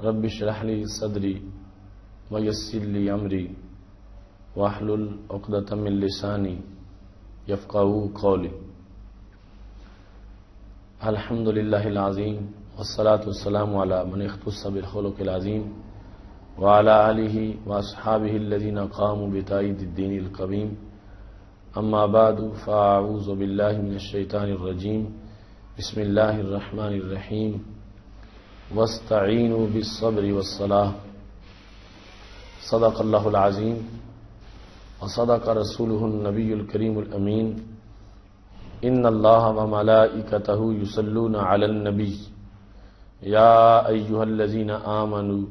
رب اشرح لي صدري ويسر لي أمري واحلل عقدة من لساني يفقهوا قولي. الحمد لله العظيم والصلاة والسلام على من اختص بالخلق العظيم وعلى آله وأصحابه الذين قاموا بتأييد الدين القويم. أما بعد فأعوذ بالله من الشيطان الرجيم. بسم الله الرحمن الرحيم. واستعينوا بالصبر والصلاة. صدق الله العظيم وصدق رسوله النبي الكريم الأمين. إن الله وملائكته يصلون على النبي يا أيها الذين آمنوا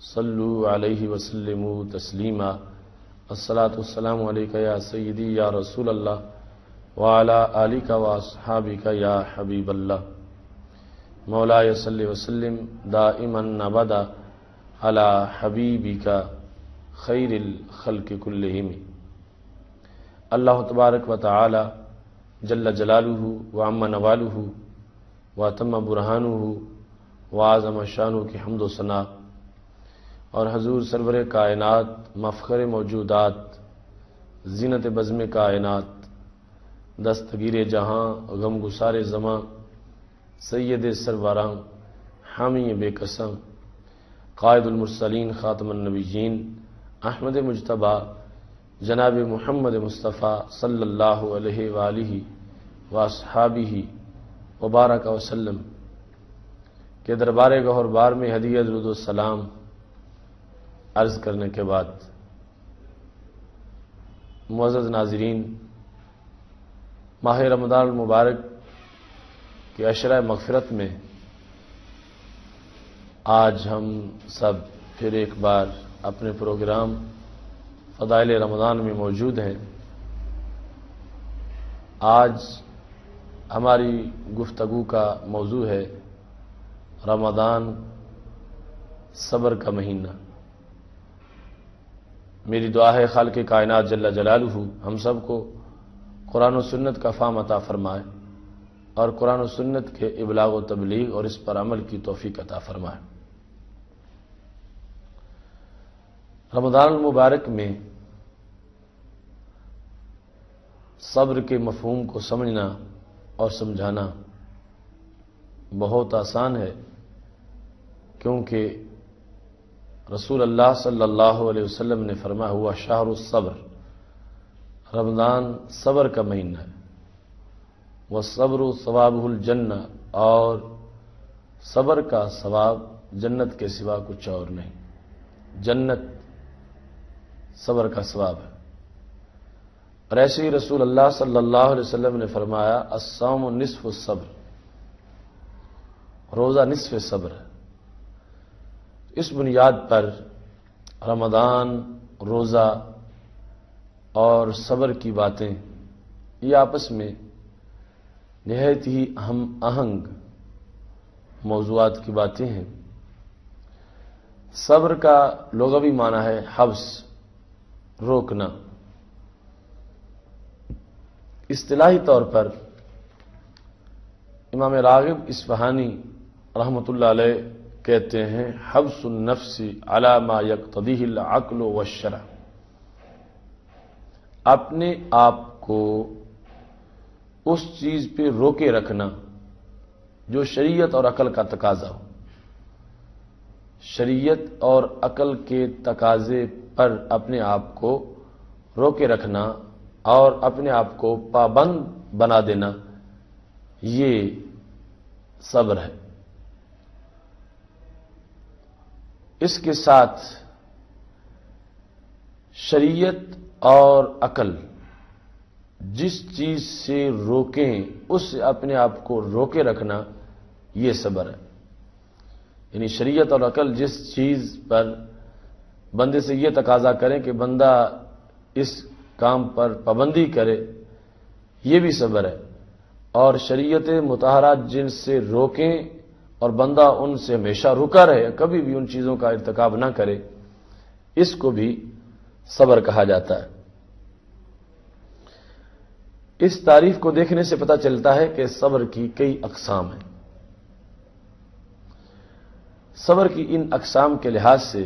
صلوا عليه وسلموا تسليما. الصلاة والسلام عليك يا سيدي يا رسول الله وعلى آلك وأصحابك يا حبيب الله. مولاي صل وسلم دائما أبدا على حبيبك خير الخلق كلهم. اللہ تبارک و تعالی جل جلالہ وعم نوالہ واتم برہانہ وعظم شانہ کی حمد و ثنا اور حضور سرور کائنات مفخر موجودات زینت بزم کائنات دستگیر جہاں غم گسار زماں سید سروراں حامی بے قسم قائد المرسلین خاتم النبیین احمد مجتبیٰ جناب محمد مصطفیٰ صلی اللہ علیہ وآلہ واصحابہ وبارک وسلم کے دربار گہر بار میں ہدیہ درود و سلام عرض کرنے کے بعد، معزز ناظرین، ماہ رمضان المبارک کے عشرہ مغفرت میں آج ہم سب پھر ایک بار اپنے پروگرام فضائل رمضان میں موجود ہیں۔ آج ہماری گفتگو کا موضوع ہے رمضان صبر کا مہینہ۔ میری دعا ہے خالق کائنات جل جلالہ ہم سب کو قرآن و سنت کا فہم عطا فرمائے اور قرآن و سنت کے ابلاغ و تبلیغ اور اس پر عمل کی توفیق عطا فرمائے۔ رمضان المبارک میں صبر کے مفہوم کو سمجھنا اور سمجھانا بہت آسان ہے، کیونکہ رسول اللہ صلی اللہ علیہ وسلم نے فرمایا ہوا شہر الصبر، رمضان صبر کا مہینہ ہے۔ والصبر ثوابہ الجنہ، اور صبر کا ثواب جنت کے سوا کچھ اور نہیں، جنت صبر کا ثواب ہے۔ اور ایسے ہی رسول اللہ صلی اللہ علیہ وسلم نے فرمایا الصوم نصف الصبر، روزہ نصف صبر ہے۔ اس بنیاد پر رمضان، روزہ اور صبر کی باتیں یہ آپس میں نہایت ہی اہم آہنگ موضوعات کی باتیں ہیں۔ صبر کا لغوی معنی ہے حبس، روکنا۔ اصطلاحی طور پر امام راغب اصفہانی رحمۃ اللہ علیہ کہتے ہیں حبس النفس علی ما یقتضیہ العقل والشرع، اپنے آپ کو اس چیز پہ روکے رکھنا جو شریعت اور عقل کا تقاضا ہو۔ شریعت اور عقل کے تقاضے پر اپنے آپ کو روکے رکھنا اور اپنے آپ کو پابند بنا دینا، یہ صبر ہے۔ اس کے ساتھ شریعت اور عقل جس چیز سے روکیں اس سے اپنے آپ کو روکے رکھنا، یہ صبر ہے۔ یعنی شریعت اور عقل جس چیز پر بندے سے یہ تقاضا کریں کہ بندہ اس کام پر پابندی کرے، یہ بھی صبر ہے۔ اور شریعت مطہرہ جن سے روکیں اور بندہ ان سے ہمیشہ رکا رہے، کبھی بھی ان چیزوں کا ارتکاب نہ کرے، اس کو بھی صبر کہا جاتا ہے۔ اس تعریف کو دیکھنے سے پتہ چلتا ہے کہ صبر کی کئی اقسام ہیں۔ صبر کی ان اقسام کے لحاظ سے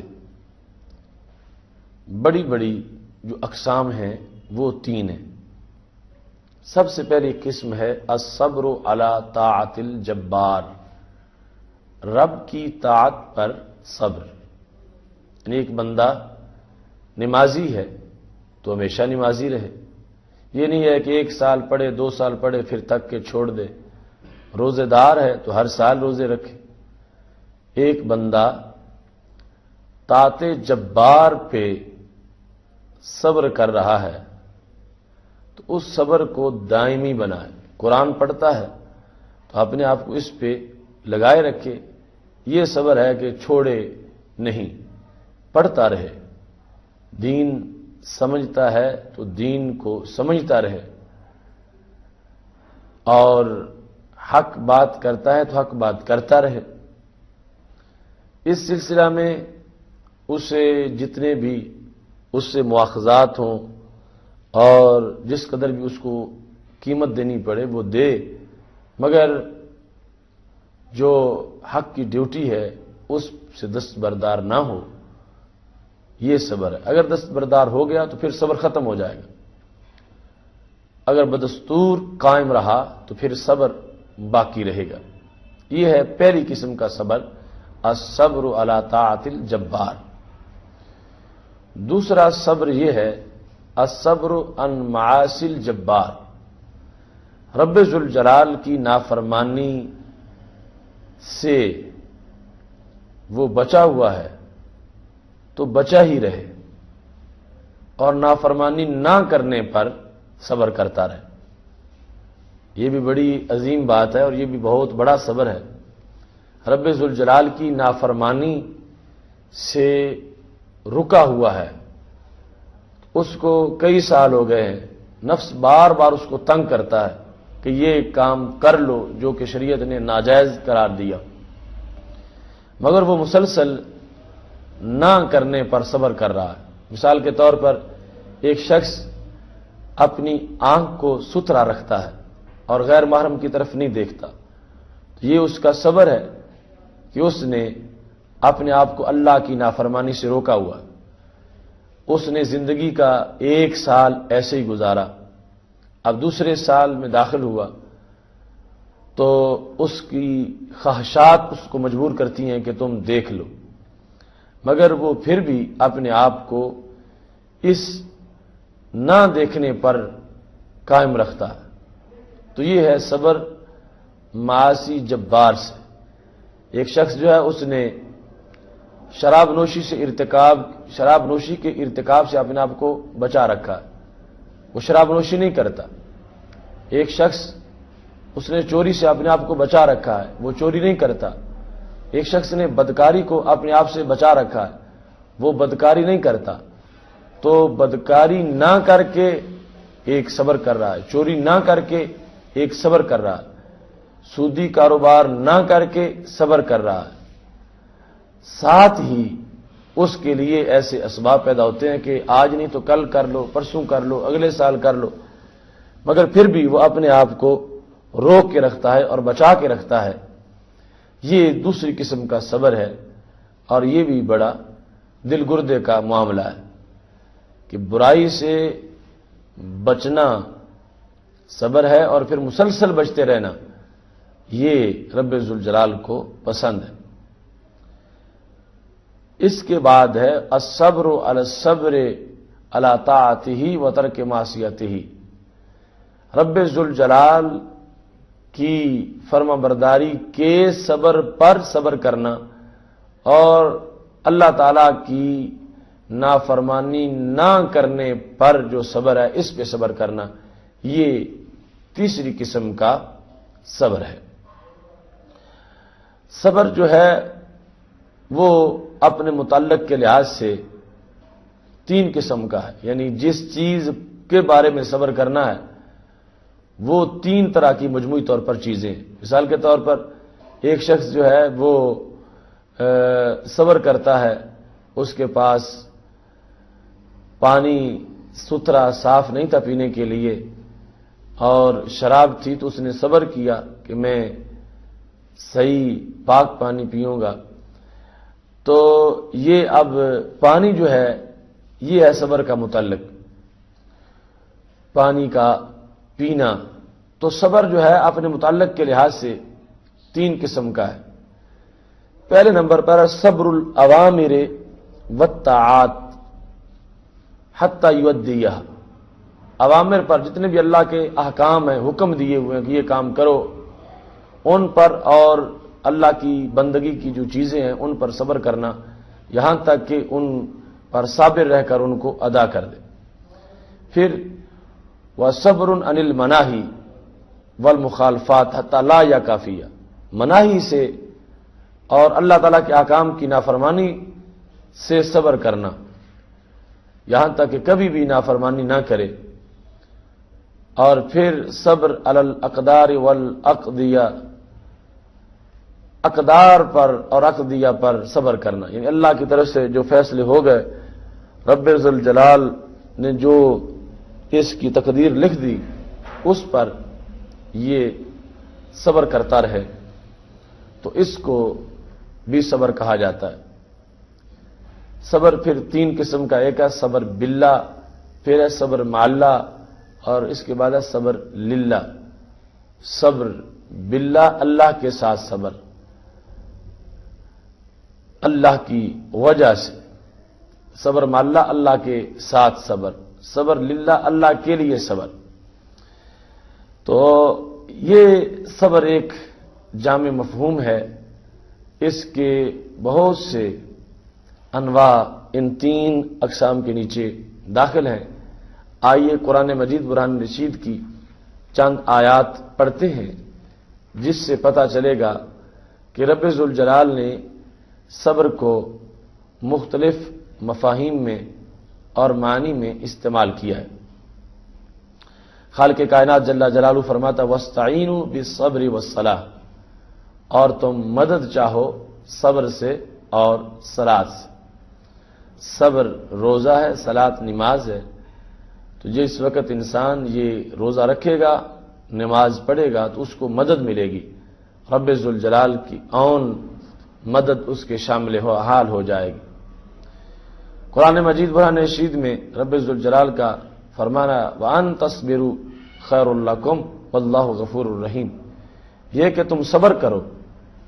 بڑی بڑی جو اقسام ہیں وہ 3 ہیں۔ سب سے پہلی قسم ہے الصبر علی طاعت الجبار، رب کی طاعت پر صبر۔ یعنی ایک بندہ نمازی ہے تو ہمیشہ نمازی رہے، یہ نہیں ہے کہ 1 سال پڑھے 2 سال پڑھے پھر تک کے چھوڑ دے۔ روزے دار ہے تو ہر سال روزے رکھے۔ ایک بندہ طاعت جبار پہ صبر کر رہا ہے تو اس صبر کو دائمی بنائے۔ قرآن پڑھتا ہے تو اپنے آپ کو اس پہ لگائے رکھے، یہ صبر ہے کہ چھوڑے نہیں، پڑھتا رہے۔ دین سمجھتا ہے تو دین کو سمجھتا رہے، اور حق بات کرتا ہے تو حق بات کرتا رہے۔ اس سلسلہ میں اسے جتنے بھی اس سے مواخذات ہوں اور جس قدر بھی اس کو قیمت دینی پڑے وہ دے، مگر جو حق کی ڈیوٹی ہے اس سے دستبردار نہ ہو، یہ صبر ہے۔ اگر دستبردار ہو گیا تو پھر صبر ختم ہو جائے گا، اگر بدستور قائم رہا تو پھر صبر باقی رہے گا۔ یہ ہے پہلی قسم کا صبر، الصبر علی طاعت الجبار۔ دوسرا صبر یہ ہے الصبر عن معاصی الجبار، رب ذوالجلال کی نافرمانی سے وہ بچا ہوا ہے تو بچا ہی رہے، اور نافرمانی نہ کرنے پر صبر کرتا رہے۔ یہ بھی بڑی عظیم بات ہے اور یہ بھی بہت بڑا صبر ہے۔ رب ذوالجلال کی نافرمانی سے رکا ہوا ہے، اس کو کئی سال ہو گئے ہیں، نفس بار بار اس کو تنگ کرتا ہے کہ یہ کام کر لو جو کہ شریعت نے ناجائز قرار دیا، مگر وہ مسلسل نہ کرنے پر صبر کر رہا ہے۔ مثال کے طور پر ایک شخص اپنی آنکھ کو ستھرا رکھتا ہے اور غیر محرم کی طرف نہیں دیکھتا، تو یہ اس کا صبر ہے کہ اس نے اپنے آپ کو اللہ کی نافرمانی سے روکا ہوا ہے۔ اس نے زندگی کا 1 سال ایسے ہی گزارا، اب دوسرے سال میں داخل ہوا تو اس کی خواہشات اس کو مجبور کرتی ہیں کہ تم دیکھ لو، مگر وہ پھر بھی اپنے آپ کو اس نہ دیکھنے پر قائم رکھتا ہے۔ تو یہ ہے صبر معاصی جبار سے۔ ایک شخص جو ہے اس نے شراب نوشی کے ارتکاب سے اپنے آپ کو بچا رکھا ہے، وہ شراب نوشی نہیں کرتا۔ ایک شخص اس نے چوری سے اپنے آپ کو بچا رکھا ہے، وہ چوری نہیں کرتا۔ ایک شخص نے بدکاری کو اپنے آپ سے بچا رکھا ہے، وہ بدکاری نہیں کرتا۔ تو بدکاری نہ کر کے ایک صبر کر رہا ہے، چوری نہ کر کے ایک صبر کر رہا ہے، سودی کاروبار نہ کر کے صبر کر رہا ہے۔ ساتھ ہی اس کے لیے ایسے اسباب پیدا ہوتے ہیں کہ آج نہیں تو کل کر لو، پرسوں کر لو، اگلے سال کر لو، مگر پھر بھی وہ اپنے آپ کو روک کے رکھتا ہے اور بچا کے رکھتا ہے۔ یہ دوسری قسم کا صبر ہے، اور یہ بھی بڑا دل گردے کا معاملہ ہے کہ برائی سے بچنا صبر ہے اور پھر مسلسل بچتے رہنا، یہ رب ذوالجلال کو پسند ہے۔ اس کے بعد ہے الصبر علی الصبر علی طاعتہ و ترک معصیتہ، رب ذوالجلال کی فرما برداری کے صبر پر صبر کرنا اور اللہ تعالی کی نافرمانی نہ کرنے پر جو صبر ہے اس پہ صبر کرنا، یہ تیسری قسم کا صبر ہے۔ صبر جو ہے وہ اپنے متعلق کے لحاظ سے 3 قسم کا ہے، یعنی جس چیز کے بارے میں صبر کرنا ہے وہ 3 طرح کی مجموعی طور پر چیزیں۔ مثال کے طور پر ایک شخص جو ہے وہ صبر کرتا ہے، اس کے پاس پانی ستھرا صاف نہیں تھا پینے کے لیے اور شراب تھی، تو اس نے صبر کیا کہ میں صحیح پاک پانی پیوں گا، تو یہ اب پانی جو ہے یہ ہے صبر کا متعلق، پانی کا پینا۔ تو صبر جو ہے اپنے متعلق کے لحاظ سے 3 قسم کا ہے۔ پہلے نمبر پر صبر الاوامر والطاعات حتی یؤدیہا، اوامر پر جتنے بھی اللہ کے احکام ہیں، حکم دیے ہوئے ہیں کہ یہ کام کرو، ان پر، اور اللہ کی بندگی کی جو چیزیں ہیں ان پر صبر کرنا یہاں تک کہ ان پر صابر رہ کر ان کو ادا کر دے۔ پھر وصبر عن المناہی والمخالفات حتی لا یکافیہ، مناہی سے اور اللہ تعالیٰ کے احکام کی نافرمانی سے صبر کرنا یہاں تک کہ کبھی بھی نافرمانی نہ کرے۔ اور پھر صبر علی الاقدار والاقضیہ، اقدار پر اور اقضیہ پر صبر کرنا، یعنی اللہ کی طرف سے جو فیصلے ہو گئے، رب ذوالجلال نے جو اس کی تقدیر لکھ دی اس پر یہ صبر کرتا رہے، تو اس کو بھی صبر کہا جاتا ہے۔ صبر پھر 3 قسم کا، ایک ہے صبر باللہ، پھر ہے صبر مع اللہ، اور اس کے بعد ہے صبر للہ۔ صبر باللہ، اللہ کے ساتھ صبر، اللہ کی وجہ سے، صبر مع اللہ، اللہ کے ساتھ صبر، صبر للہ، اللہ کے لیے صبر۔ تو یہ صبر ایک جامع مفہوم ہے، اس کے بہت سے انواع ان 3 اقسام کے نیچے داخل ہیں۔ آئیے قرآن مجید برہان رشید کی چند آیات پڑھتے ہیں جس سے پتہ چلے گا کہ رب ذوالجلال نے صبر کو مختلف مفاہیم میں اور معنی میں استعمال کیا ہے۔ خالق کائنات جل جلالہ فرماتا وَاسْتَعِینُوا بِالصَّبْرِ وَالصَّلَاةِ، اور تم مدد چاہو صبر سے اور صلاۃ سے۔ صبر روزہ ہے، صلاۃ نماز ہے۔ تو جس وقت انسان یہ روزہ رکھے گا، نماز پڑھے گا، تو اس کو مدد ملے گی، رب ذوالجلال کی اون مدد اس کے شامل حال ہو جائے گی۔ قرآن مجید برہان رشید میں رب ذوالجلال کا فرمانا وَأَن تَصْبِرُوا خَيْرٌ لَكُمْ وَاللَّهُ غَفُورٌ رَحِيمٌ، یہ کہ تم صبر کرو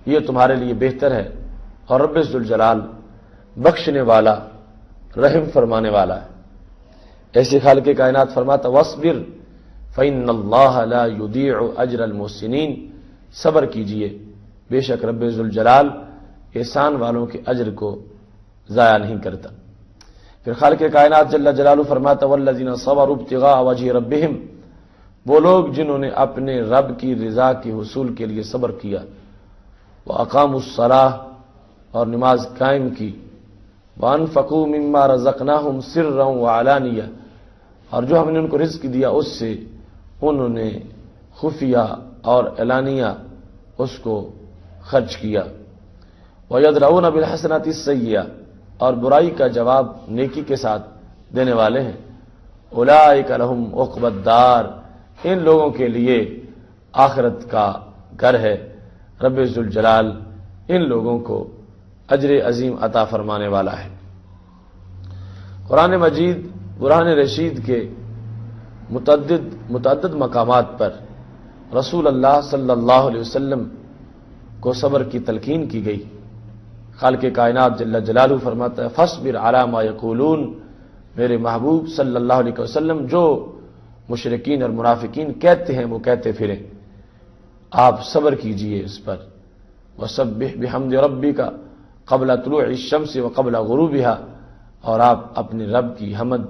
یہ تمہارے لیے بہتر ہے، اور رب ذوالجلال بخشنے والا، رحم فرمانے والا ہے۔ ایسے خالق کائنات فرماتا وَاصْبِرْ فَإِنَّ اللَّهَ لَا يُضِيعُ أَجْرَ الْمُحْسِنِينَ، صبر کیجئے، بے شک رب ذوالجلال احسان والوں کے اجر کو ضائع نہیں کرتا۔ پھر خالق کائنات جل جلالہ فرماتا وَالَّذِينَ صَبَرُوا ابْتِغَاءَ وَجْهِ رَبِّهِمْ، وہ لوگ جنہوں نے اپنے رب کی رضا کے حصول کے لیے صبر کیا، وَأَقَامُوا الصَّلَاةَ، اور نماز قائم کی، وَأَنفَقُوا مِمَّا رَزَقْنَاهُمْ سِرًّا وَعَلَانِيَةً، اور جو ہم نے ان کو رزق دیا اس سے انہوں نے خفیہ اور اعلانیہ اس کو خرچ کیا، وَيَدْرَؤُونَ بِالْحَسَنَةِ السَّيِّئَةَ، اور برائی کا جواب نیکی کے ساتھ دینے والے ہیں، اولئک لہم عقبی الدار، ان لوگوں کے لیے آخرت کا گھر ہے، رب ذوالجلال ان لوگوں کو اجر عظیم عطا فرمانے والا ہے۔ قرآن مجید برہان رشید کے متعدد مقامات پر رسول اللہ صلی اللہ علیہ وسلم کو صبر کی تلقین کی گئی۔ خالق کائنات جل جلالہ فرماتا ہے فاصبر علی ما یقولون، میرے محبوب صلی اللہ علیہ وسلم جو مشرکین اور منافقین کہتے ہیں وہ کہتے پھریں، آپ صبر کیجئے اس پر۔ وسبح بحمد ربک قبل طلوع الشمس وقبل غروبها، اور آپ اپنے رب کی حمد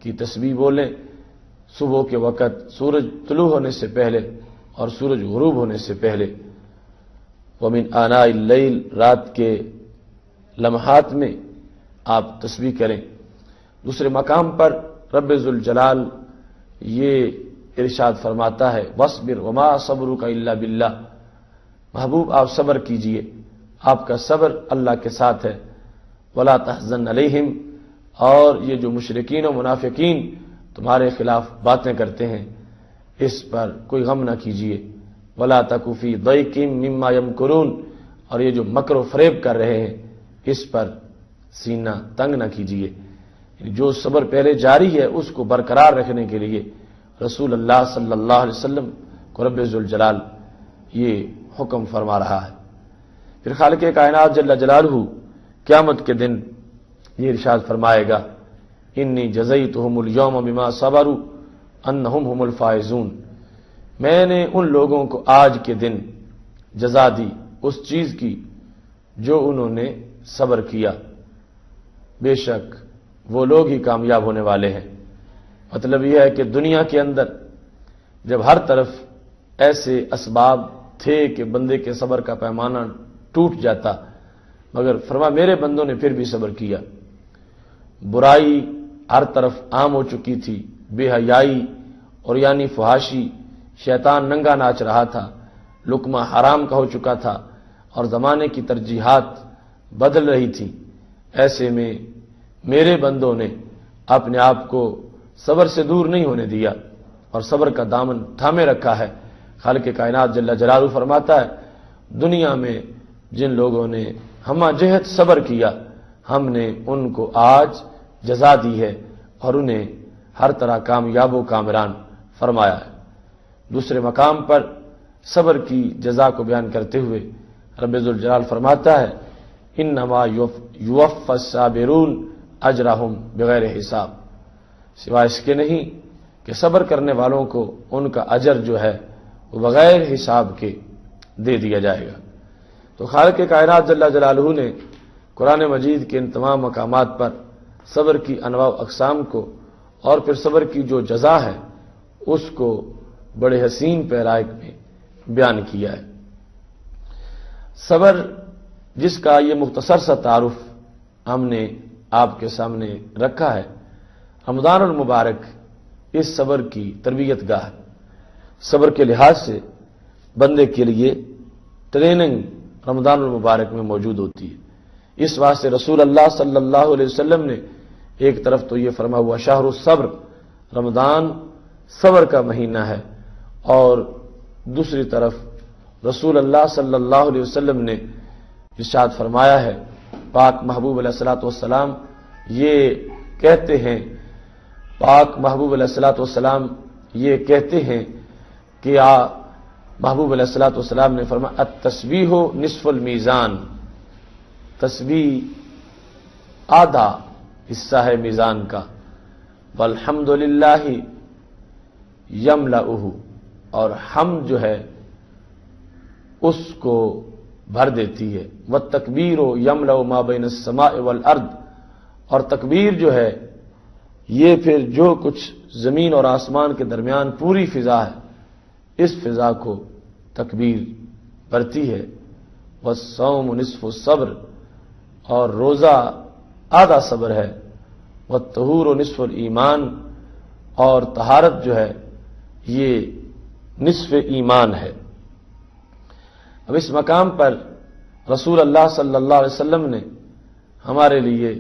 کی تسبیح بولیں صبح کے وقت، سورج طلوع ہونے سے پہلے اور سورج غروب ہونے سے پہلے۔ ومن آناء اللیل، رات کے لمحات میں آپ تسبیح کریں۔ دوسرے مقام پر رب ذوالجلال یہ ارشاد فرماتا ہے وَاصْبِرْ وَمَا صَبْرُكَ إِلَّا بِاللَّهِ، محبوب آپ صبر کیجئے، آپ کا صبر اللہ کے ساتھ ہے۔ وَلَا تَحْزَنْ عَلَيْهِمْ، اور یہ جو مشرکین و منافقین تمہارے خلاف باتیں کرتے ہیں اس پر کوئی غم نہ کیجئے۔ وَلَا تَكُ فِي ضَيْقٍ مِّمَّا يَمْكُرُونَ، اور یہ جو مکر و فریب کر رہے ہیں اس پر سینہ تنگ نہ کیجیے. جو صبر پہلے جاری ہے اس کو برقرار رکھنے کے لیے رسول اللہ صلی اللہ علیہ وسلم کو رب ذوالجلال یہ حکم فرما رہا ہے. پھر خالق کائنات جل جلالہ قیامت کے دن یہ ارشاد فرمائے گا انی جزیتہم الیوم بما صبروا انہم هم الفائزون. میں نے ان لوگوں کو آج کے دن جزا دی اس چیز کی جو انہوں نے صبر کیا، بے شک وہ لوگ ہی کامیاب ہونے والے ہیں. مطلب یہ ہے کہ دنیا کے اندر جب ہر طرف ایسے اسباب تھے کہ بندے کے صبر کا پیمانہ ٹوٹ جاتا، مگر فرما میرے بندوں نے پھر بھی صبر کیا. برائی ہر طرف عام ہو چکی تھی، بے حیائی اور یعنی فحاشی، شیطان ننگا ناچ رہا تھا، لقمہ حرام کا ہو چکا تھا اور زمانے کی ترجیحات بدل رہی تھی. ایسے میں میرے بندوں نے اپنے آپ کو صبر سے دور نہیں ہونے دیا اور صبر کا دامن تھامے رکھا ہے. خالق کائنات جل جلالہ فرماتا ہے دنیا میں جن لوگوں نے ہمہ جہت صبر کیا ہم نے ان کو آج جزا دی ہے اور انہیں ہر طرح کامیاب و کامران فرمایا ہے. دوسرے مقام پر صبر کی جزا کو بیان کرتے ہوئے رب ذوالجلال فرماتا ہے انما یوفی الصابرون اجرہم بغیر حساب. سوائے اس کے نہیں کہ صبر کرنے والوں کو ان کا اجر جو ہے وہ بغیر حساب کے دے دیا جائے گا. تو خالق کائنات جل جلالہ نے قرآن مجید کے ان تمام مقامات پر صبر کی انواع و اقسام کو اور پھر صبر کی جو جزا ہے اس کو بڑے حسین پیرائے میں بیان کیا ہے. صبر جس کا یہ مختصر سا تعارف ہم نے آپ کے سامنے رکھا ہے، رمضان المبارک اس صبر کی تربیت گاہ ہے. صبر کے لحاظ سے بندے کے لیے ٹریننگ رمضان المبارک میں موجود ہوتی ہے. اس واسطے رسول اللہ صلی اللہ علیہ وسلم نے ایک طرف تو یہ فرما ہوا شہر الصبر، رمضان صبر کا مہینہ ہے، اور دوسری طرف رسول اللہ صلی اللہ علیہ وسلم نے ارشاد فرمایا ہے، پاک محبوب علیہ الصلوۃ والسلام یہ کہتے ہیں، پاک محبوب علیہ الصلوۃ والسلام یہ کہتے ہیں کہ محبوب علیہ الصلوۃ والسلام نے فرمایا التسبیح نصف المیزان، تسبیح آدھا حصہ ہے میزان کا، والحمد للہ یملؤہ، اور حمد جو ہے اس کو بھر دیتی ہے، والتکبیر یملأ ما بین السماء والارض، اور تکبیر جو ہے یہ پھر جو کچھ زمین اور آسمان کے درمیان پوری فضا ہے اس فضا کو تکبیر بھرتی ہے. والصوم نصف الصبر، اور روزہ آدھا صبر ہے. والطہور نصف الایمان، اور طہارت جو ہے یہ نصف ایمان ہے. اب اس مقام پر رسول اللہ صلی اللہ علیہ وسلم نے ہمارے لیے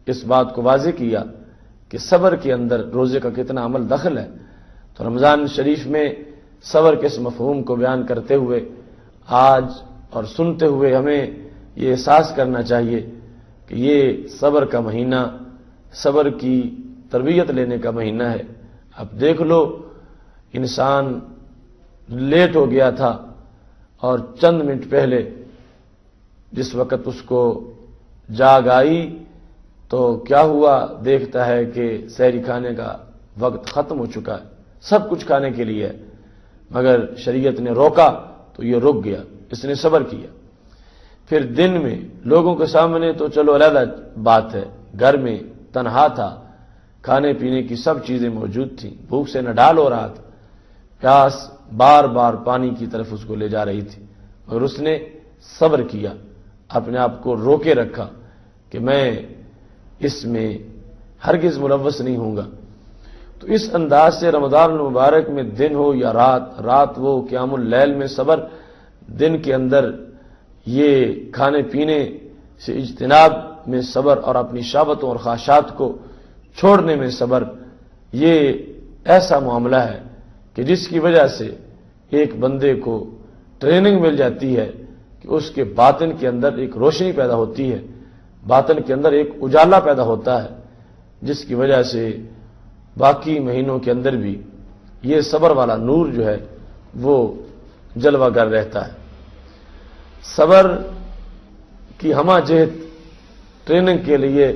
اس بات کو واضح کیا کہ صبر کے اندر روزے کا کتنا عمل دخل ہے. تو رمضان شریف میں صبر کے اس مفہوم کو بیان کرتے ہوئے آج اور سنتے ہوئے ہمیں یہ احساس کرنا چاہیے کہ یہ صبر کا مہینہ، صبر کی تربیت لینے کا مہینہ ہے. اب دیکھ لو انسان لیٹ ہو گیا تھا اور چند منٹ پہلے جس وقت اس کو جاگ آئی تو کیا ہوا، دیکھتا ہے کہ سحری کھانے کا وقت ختم ہو چکا ہے، سب کچھ کھانے کے لیے ہے، مگر شریعت نے روکا تو یہ رک گیا، اس نے صبر کیا. پھر دن میں لوگوں کے سامنے تو چلو علیحدہ بات ہے، گھر میں تنہا تھا، کھانے پینے کی سب چیزیں موجود تھیں، بھوک سے نڈال ہو رہا تھا، پیاس بار بار پانی کی طرف اس کو لے جا رہی تھی، مگر اس نے صبر کیا، اپنے آپ کو روکے رکھا کہ میں اس میں ہرگز ملوث نہیں ہوں گا. تو اس انداز سے رمضان المبارک میں دن ہو یا رات وہ قیام اللیل میں صبر، دن کے اندر یہ کھانے پینے سے اجتناب میں صبر اور اپنی شہوتوں اور خواہشات کو چھوڑنے میں صبر، یہ ایسا معاملہ ہے کہ جس کی وجہ سے ایک بندے کو ٹریننگ مل جاتی ہے کہ اس کے باطن کے اندر ایک روشنی پیدا ہوتی ہے. باطن کے اندر ایک اجالا پیدا ہوتا ہے، جس کی وجہ سے باقی مہینوں کے اندر بھی یہ صبر والا نور جو ہے وہ جلوہ گر رہتا ہے۔ صبر کی ہمہ جہت ٹریننگ کے لیے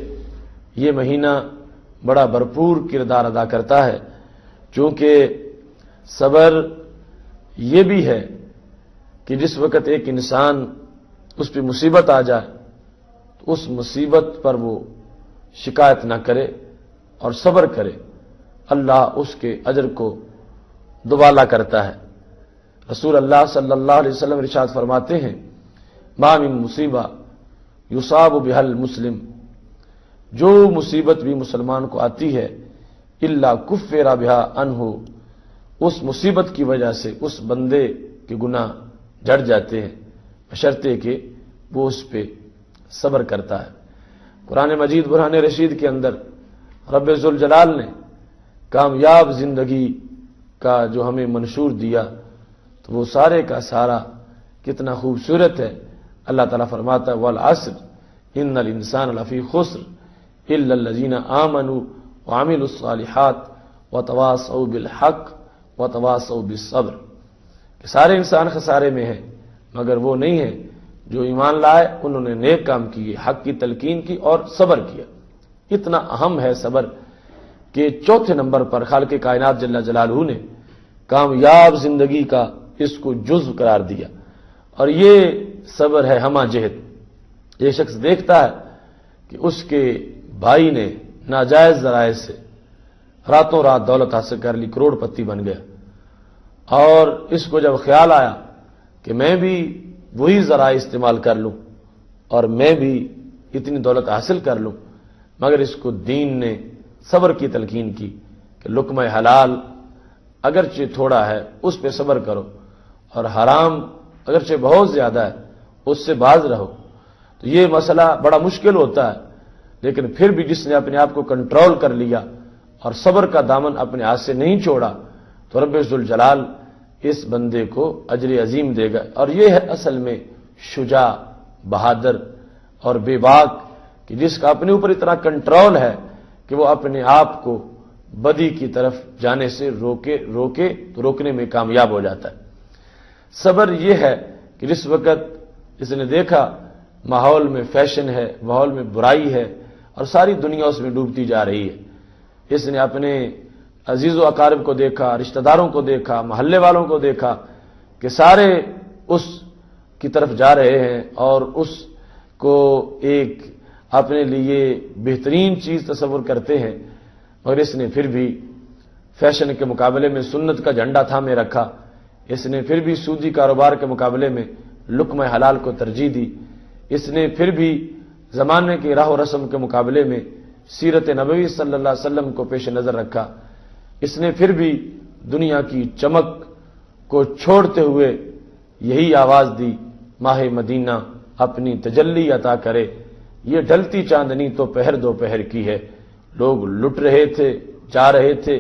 یہ مہینہ بڑا بھرپور کردار ادا کرتا ہے، چونکہ صبر یہ بھی ہے کہ جس وقت ایک انسان اس پہ مصیبت آ جائے تو اس مصیبت پر وہ شکایت نہ کرے اور صبر کرے، اللہ اس کے اجر کو دوبالا کرتا ہے۔ رسول اللہ صلی اللہ علیہ وسلم ارشاد فرماتے ہیں، ما من مصیبہ یصاب بها المسلم، جو مصیبت بھی مسلمان کو آتی ہے، الا کفر بها عنہ، اس مصیبت کی وجہ سے اس بندے کے گناہ جھڑ جاتے ہیں، بشرطے کہ وہ اس پہ صبر کرتا ہے۔ قرآن مجید برہان رشید کے اندر رب ذوالجلال نے کامیاب زندگی کا جو ہمیں منشور دیا تو وہ سارے کا سارا کتنا خوبصورت ہے۔ اللہ تعالیٰ فرماتا ہے والعصر ان الانسان لفی خسر الا الذین آمنوا وعملوا الصالحات وتواصوا بالحق وتواصوا بالصبر، کہ سارے انسان خسارے میں ہیں مگر وہ نہیں ہیں جو ایمان لائے، انہوں نے نیک کام کیے، حق کی تلقین کی اور صبر کیا۔ اتنا اہم ہے صبر کہ چوتھے نمبر پر خالق کائنات جل جلالہ نے کامیاب زندگی کا اس کو جزو قرار دیا، اور یہ صبر ہے ہمہ جہت۔ یہ شخص دیکھتا ہے کہ اس کے بھائی نے ناجائز ذرائع سے راتوں رات دولت حاصل کر لی، کروڑ پتی بن گیا، اور اس کو جب خیال آیا کہ میں بھی وہی ذرائع استعمال کر لوں اور میں بھی اتنی دولت حاصل کر لوں، مگر اس کو دین نے صبر کی تلقین کی کہ لقمہ حلال اگرچہ تھوڑا ہے اس پہ صبر کرو، اور حرام اگرچہ بہت زیادہ ہے اس سے باز رہو۔ تو یہ مسئلہ بڑا مشکل ہوتا ہے، لیکن پھر بھی جس نے اپنے آپ کو کنٹرول کر لیا اور صبر کا دامن اپنے ہاتھ سے نہیں چھوڑا تو رب ذوالجلال اس بندے کو اجر عظیم دے گا۔ اور یہ ہے اصل میں شجاع، بہادر اور بے باک، کہ جس کا اپنے اوپر اتنا کنٹرول ہے کہ وہ اپنے آپ کو بدی کی طرف جانے سے روکے تو روکنے میں کامیاب ہو جاتا ہے۔ صبر یہ ہے کہ جس وقت اس نے دیکھا ماحول میں فیشن ہے، ماحول میں برائی ہے اور ساری دنیا اس میں ڈوبتی جا رہی ہے، اس نے اپنے عزیز و اقارب کو دیکھا، رشتہ داروں کو دیکھا، محلے والوں کو دیکھا کہ سارے اس کی طرف جا رہے ہیں اور اس کو ایک اپنے لیے بہترین چیز تصور کرتے ہیں، مگر اس نے پھر بھی فیشن کے مقابلے میں سنت کا جھنڈا تھامے رکھا، اس نے پھر بھی سودی کاروبار کے مقابلے میں لقمہ حلال کو ترجیح دی، اس نے پھر بھی زمانے کی راہ و رسم کے مقابلے میں سیرت نبوی صلی اللہ علیہ وسلم کو پیش نظر رکھا، اس نے پھر بھی دنیا کی چمک کو چھوڑتے ہوئے یہی آواز دی ماہ مدینہ اپنی تجلی عطا کرے، یہ ڈھلتی چاندنی تو پہر دوپہر کی ہے۔ لوگ لٹ رہے تھے، جا رہے تھے،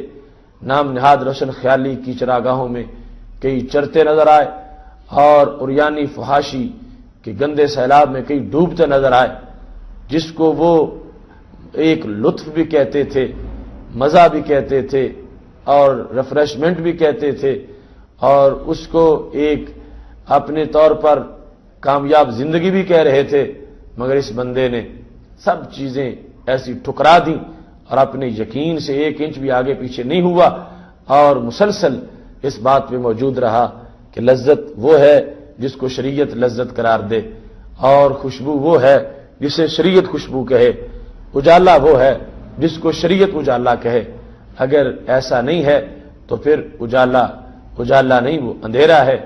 نام نہاد روشن خیالی کی چراگاہوں میں کئی چرتے نظر آئے اور عریانی فحاشی کے گندے سیلاب میں کئی ڈوبتے نظر آئے، جس کو وہ ایک لطف بھی کہتے تھے، مزہ بھی کہتے تھے اور ریفریشمنٹ بھی کہتے تھے، اور اس کو ایک اپنے طور پر کامیاب زندگی بھی کہہ رہے تھے، مگر اس بندے نے سب چیزیں ایسی ٹھکرا دیں اور اپنے یقین سے ایک انچ بھی آگے پیچھے نہیں ہوا، اور مسلسل اس بات پہ موجود رہا کہ لذت وہ ہے جس کو شریعت لذت قرار دے، اور خوشبو وہ ہے جسے شریعت خوشبو کہے، اجالا وہ ہے جس کو شریعت اجالا کہے۔ اگر ایسا نہیں ہے تو پھر اجالا نہیں، وہ اندھیرا ہے۔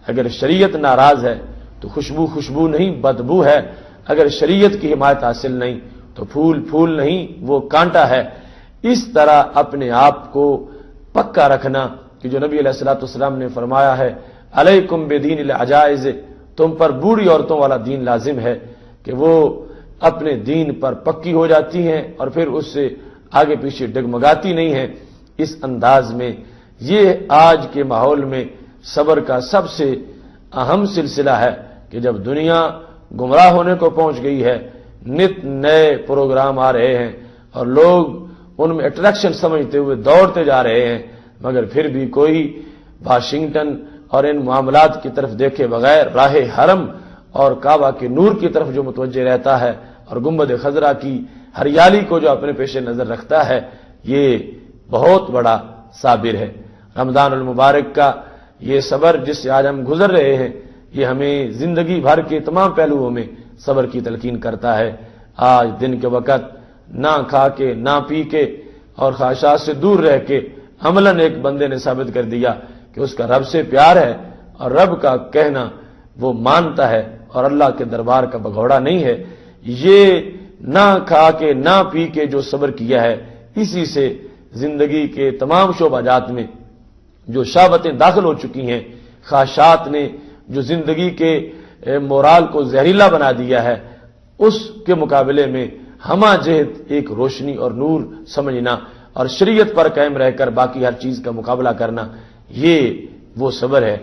اگر شریعت ناراض ہے تو خوشبو نہیں، بدبو ہے۔ اگر شریعت کی حمایت حاصل نہیں تو پھول نہیں، وہ کانٹا ہے۔ اس طرح اپنے آپ کو پکا رکھنا کہ جو نبی علیہ الصلوۃ والسلام نے فرمایا ہے علیکم بدین العجائز، تم پر بوڑھی عورتوں والا دین لازم ہے، کہ وہ اپنے دین پر پکی ہو جاتی ہیں اور پھر اس سے آگے پیچھے ڈگمگاتی نہیں ہیں۔ اس انداز میں یہ آج کے ماحول میں صبر کا سب سے اہم سلسلہ ہے کہ جب دنیا گمراہ ہونے کو پہنچ گئی ہے، نت نئے پروگرام آ رہے ہیں اور لوگ ان میں اٹریکشن سمجھتے ہوئے دوڑتے جا رہے ہیں، مگر پھر بھی کوئی واشنگٹن اور ان معاملات کی طرف دیکھے بغیر راہ حرم اور کعبہ کے نور کی طرف جو متوجہ رہتا ہے اور گنبد خضرا کی ہریالی کو جو اپنے پیش نظر رکھتا ہے، یہ بہت بڑا صابر ہے۔ رمضان المبارک کا یہ صبر جس سے آج ہم گزر رہے ہیں، یہ ہمیں زندگی بھر کے تمام پہلوؤں میں صبر کی تلقین کرتا ہے۔ آج دن کے وقت نہ کھا کے نہ پی کے اور خواہشات سے دور رہ کے عملاً ایک بندے نے ثابت کر دیا کہ اس کا رب سے پیار ہے اور رب کا کہنا وہ مانتا ہے اور اللہ کے دربار کا بگوڑا نہیں ہے۔ یہ نہ کھا کے نہ پی کے جو صبر کیا ہے، اسی سے زندگی کے تمام شعبہ جات میں جو شہوتیں داخل ہو چکی ہیں، خواہشات نے جو زندگی کے مورال کو زہریلا بنا دیا ہے، اس کے مقابلے میں ہمہ جہت ایک روشنی اور نور سمجھنا اور شریعت پر قائم رہ کر باقی ہر چیز کا مقابلہ کرنا، یہ وہ صبر ہے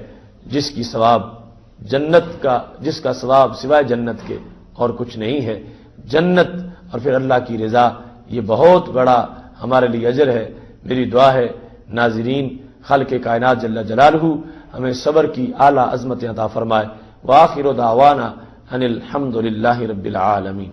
جس کی ثواب جس کا ثواب سوائے جنت کے اور کچھ نہیں ہے۔ جنت اور پھر اللہ کی رضا، یہ بہت بڑا ہمارے لیے اجر ہے۔ میری دعا ہے ناظرین، خالق کائنات جل جلالہ ہمیں صبر کی اعلیٰ عظمت عطا فرمائے۔ وآخر دعوانا ان الحمد للہ رب العالمین۔